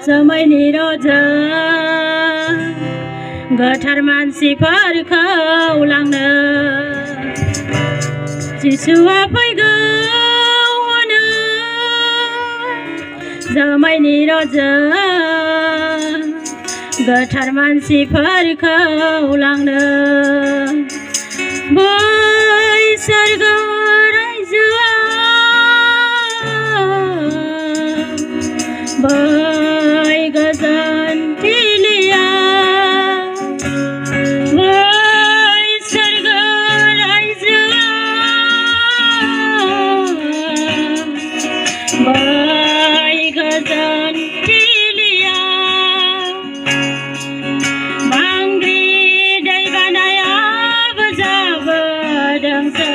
समायनि रजा गोथार मानसिफोरखौ लांनो जिसुआ फैगौ होनो समायनि रजा गोथार मानसिफोरखौ लांनो बै सोरगो रायजोआव बै गोजोन थिलियाव बै सोरगो रायजोआव बै गोजोन थिलियाव बांग्रि दै बानायाबो जाबोदोंसो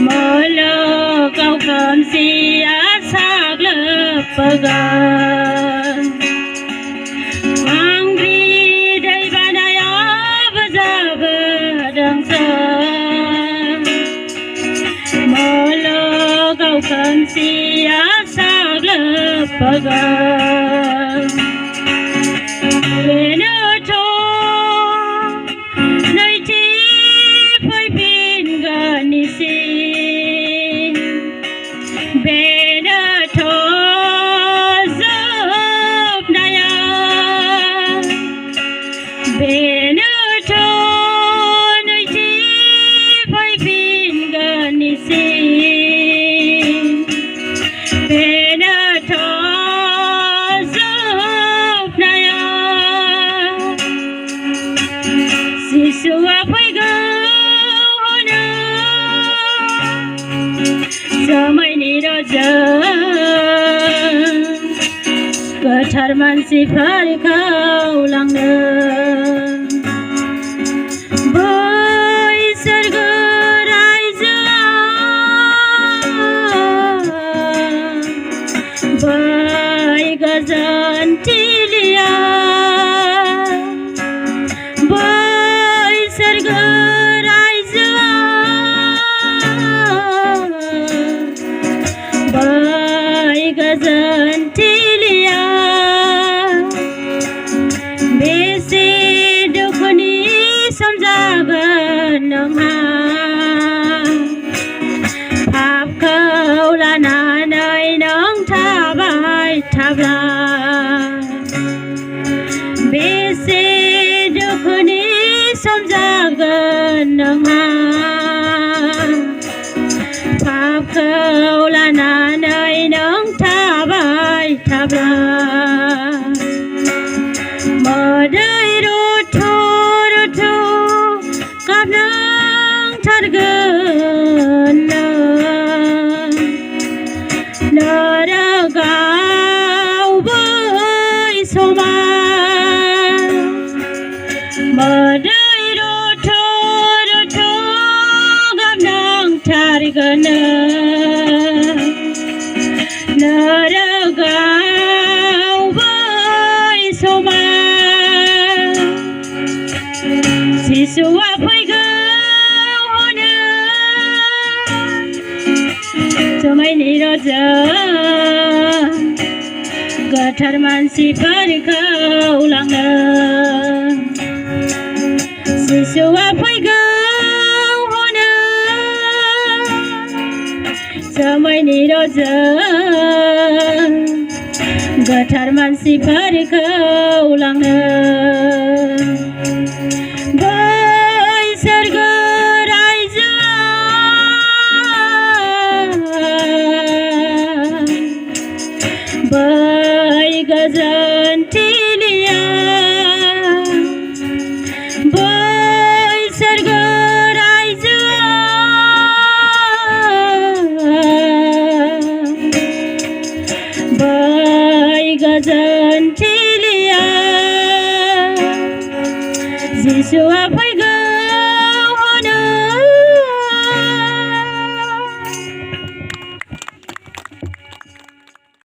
मुलुगाव खोमसिया साग्लोबबोगोन बांग्रि दै बानायाबो जाबोदोंसो मुलुगाव खोमसिया साग्लोबबोगोन बेनोथ' नैथि फैफिनगोननि सिन बेनोथ' जोबनाया बेनोथ' नैथि फैफिनगोननि सिन बेनोथ' जोबनाया जिसुआ फैगौ होनो समायनि रजा गोथार मानसिफोरखौ लांनो बै सोरगो रायजोआव बै गोजोन थिलियाव बै सोरगो रायजोआव बै गोजोन थिलियाव बेसे दुखुनि सम जागोन नोंहा पापखौ लानानै नों थाबाय थाब्ला बेसे दुखुनि सम जागोन नोंहा पापखौ लानानै नों थाबाय थाब्ला मोदै रुथु रुथु गाबनांथारगोन नरकाव बै समाव मोदै रुथु रुथु गाबनांथारगोन नरकाव बै समाव जिसुआ फैगौ होनो समायनि रजा गोथार मानसिफोरखौ लांनो जिसुआ फैगौ होनो समायनि रजा गोथार मानसिफोरखौ लांनो बै सोरगो रायजोआव बै गोजोन थिलियाव बै सोरगो रायजोआव बै गोजोन थिलियाव जिसुआ फैगौ